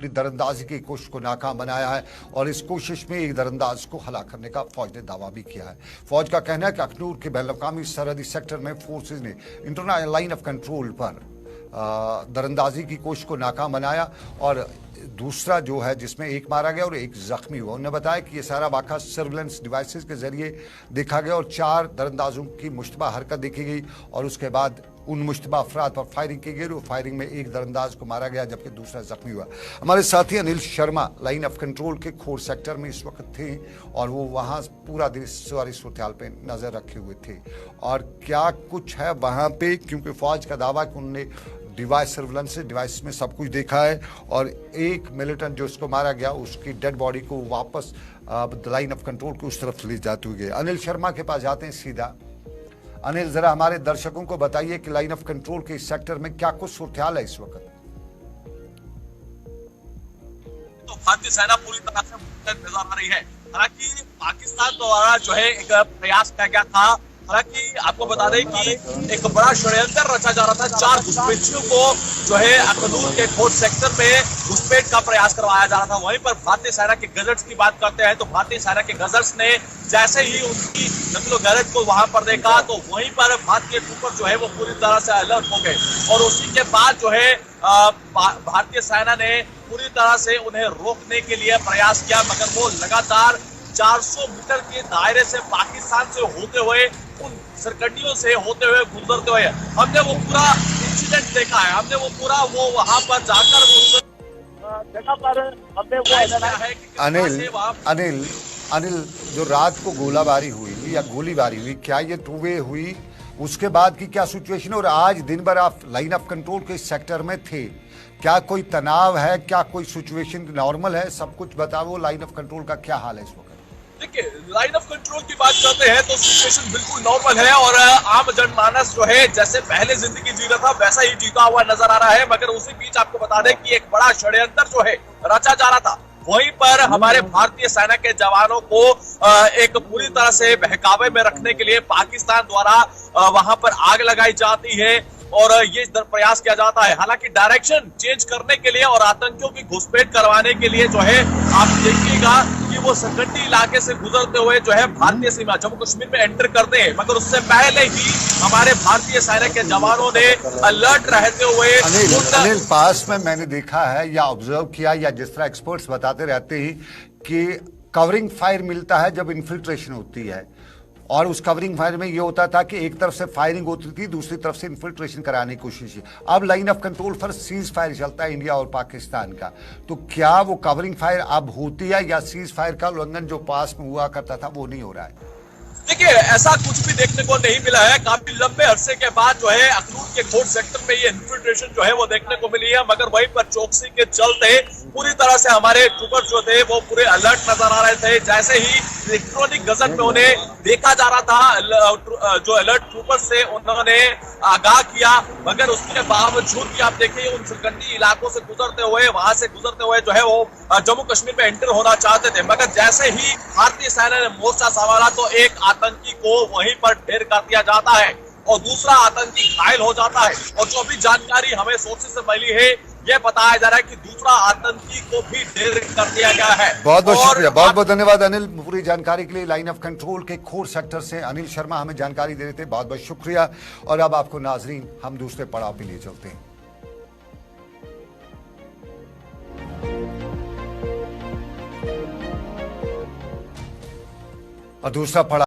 दरअंदाजी की कोशिश को नाकाम बनाया है और इस कोशिश में एक दरअंदाज को हलाक करने का फौज ने दावा भी किया है। फौज का कहना है कि अखनूर के बैनुल-अक़वामी सरहदी सेक्टर में फोर्सेज ने इंटरनल लाइन ऑफ कंट्रोल पर दरअंदाजी की कोशिश को नाकाम बनाया और दूसरा जो है जिसमें एक मारा गया और एक जख्मी हुआ। उन्होंने बताया कि ये सारा वाक़ा सर्विलेंस डिवाइसेस के जरिए देखा गया और 4 दरअंदाजों की मुश्तबा हरकत देखी गई और उसके बाद उन मुश्तबा अफराद पर फायरिंग की गई और फायरिंग में एक दरअंदाज को मारा गया जबकि दूसरा जख्मी हुआ। हमारे साथी Anil Sharma line of control के खोर सेक्टर में इस वक्त थे और वो वहाँ पूरा दिन सारी सूरत-ए-हाल पे नज़र रखे हुए थे और क्या कुछ है वहाँ पे, क्योंकि फौज का दावा कि उन्होंने डिवाइस सर्विलेंस डिवाइस में सब कुछ देखा है और एक मिलिटेंट जो उसको मारा गया उसकी डेड बॉडी को वापस लाइन ऑफ कंट्रोल को उस तरफ ले जाते हुए। अनिल शर्मा के पास जाते हैं सीधा। अनिल, जरा हमारे दर्शकों को बताइए कि लाइन ऑफ कंट्रोल के इस सेक्टर में क्या कुछ सूरत-ए-हाल है इस वक्त। तो भारतीय सेना पूरी तरह से मुस्तैद नजर आ रही है। हालांकि पाकिस्तान द्वारा जो है एक प्रयास किया गया था, हालांकि आपको बता दें कि एक बड़ा षड्यंत्र रचा जा रहा था। 4 घुसपैठियों को जो है अखनूर के खोर सेक्टर में घुसपैठ का प्रयास करवाया जा रहा था। वहीं पर भारतीय सेना के गजट्स की बात करते हैं तो भारतीय सेना के गजट्स ने जैसे ही उनकी नकलो गैरत को वहां पर देखा तो वहीं पर भारतीय ट्रूपर जो है वो पूरी तरह से अलर्ट हो गए और उसी के बाद जो है भारतीय सेना ने पूरी तरह से उन्हें रोकने के लिए प्रयास किया, मगर वो लगातार 400 मीटर के दायरे से पाकिस्तान से होते हुए उन सरकंडियों से होते हुए गुजरते हुए हमने वो पूरा इंसिडेंट देखा है। हमने वो पूरा वो वहां पर जाकर जगह पर हमने वो अनिल जो रात को गोलाबारी हुई या गोलीबारी हुई, क्या ये टू वे हुई? उसके बाद की क्या सिचुएशन है? और आज दिन भर आप लाइन ऑफ कंट्रोल के सेक्टर में थे, क्या कोई तनाव है, क्या कोई सिचुएशन नॉर्मल है? सब कुछ बताओ, लाइन ऑफ कंट्रोल का क्या हाल है इस वक्त? देखिए, लाइन ऑफ कंट्रोल की बात करते हैं तो सिचुएशन बिल्कुल नॉर्मल है और आम जनमानस जो है जैसे पहले जिंदगी जी रहा था वैसा ही जीता हुआ नजर आ रहा है। मगर उसी बीच आपको बता दें कि एक बड़ा षड्यंत्र जो है रचा जा रहा था, वहीं पर हमारे भारतीय सेना के जवानों को एक पूरी तरह से बहकावे में रखने के लिए पाकिस्तान द्वारा वहां पर आग लगाई जाती है और ये प्रयास किया जाता है। हालांकि डायरेक्शन चेंज करने के लिए और आतंकियों की घुसपैठ करवाने के लिए जो है आप देखिएगा कि वो सरकंडी इलाके से गुजरते हुए जो है भारतीय सीमा जम्मू कश्मीर में एंटर करते हैं, मगर उससे पहले ही हमारे भारतीय सेना के जवानों ने अलर्ट रहते हुए अनिल पास में मैंने देखा है या ऑब्जर्व किया या जिस तरह एक्सपर्ट्स बताते रहते हैं कि कवरिंग फायर मिलता है जब इन्फिल्ट्रेशन होती है और उस कवरिंग फायर में ये होता था कि एक तरफ से फायरिंग होती थी, दूसरी तरफ से इन्फिल्ट्रेशन कराने की कोशिश की। अब लाइन ऑफ कंट्रोल पर सीज फायर चलता है इंडिया और पाकिस्तान का, तो क्या वो कवरिंग फायर अब होती है या सीज फायर का उल्लंघन जो पास में हुआ करता था वो नहीं हो रहा है? देखिए, ऐसा कुछ भी देखने को नहीं मिला है। काफी लंबे अरसे के बाद जो है अखनूर के खोर सेक्टर में ये इन्फिल्ट्रेशन जो है वो देखने को मिली है, मगर वहीं पर चौकसी के चलते पूरी तरह से हमारे ट्रूपर जो थे वो पूरे अलर्ट नजर आ रहे थे। जैसे ही इलेक्ट्रॉनिक गजट में उन्हें देखा जा रहा था, जो अलर्ट ट्रूपर से उन्होंने आगाह किया, मगर उसके बावजूद भी आप देखिए उन सरकंडी इलाकों से गुजरते हुए वहां से गुजरते हुए जो है वो जम्मू कश्मीर में एंटर होना चाहते थे, मगर जैसे ही भारतीय सेना ने मोर्चा संभाला तो एक आतंकी को वहीं पर ढेर कर दिया जाता है और दूसरा आतंकी घायल हो जाता है। और जो भी जानकारी हमें सोर्सेज से मिली है ये बताया जा रहा है कि दूसरा आतंकी को भी ढेर कर दिया गया है। बहुत बहुत शुक्रिया, बहुत बहुत धन्यवाद अनिल, पूरी जानकारी के लिए। लाइन ऑफ कंट्रोल के खोर सेक्टर से अनिल शर्मा हमें जानकारी दे रहे थे, बहुत बहुत शुक्रिया। और अब आपको नाजरीन हम दूसरे पड़ाव पे लिए चलते हैं और दूसरा पड़ाव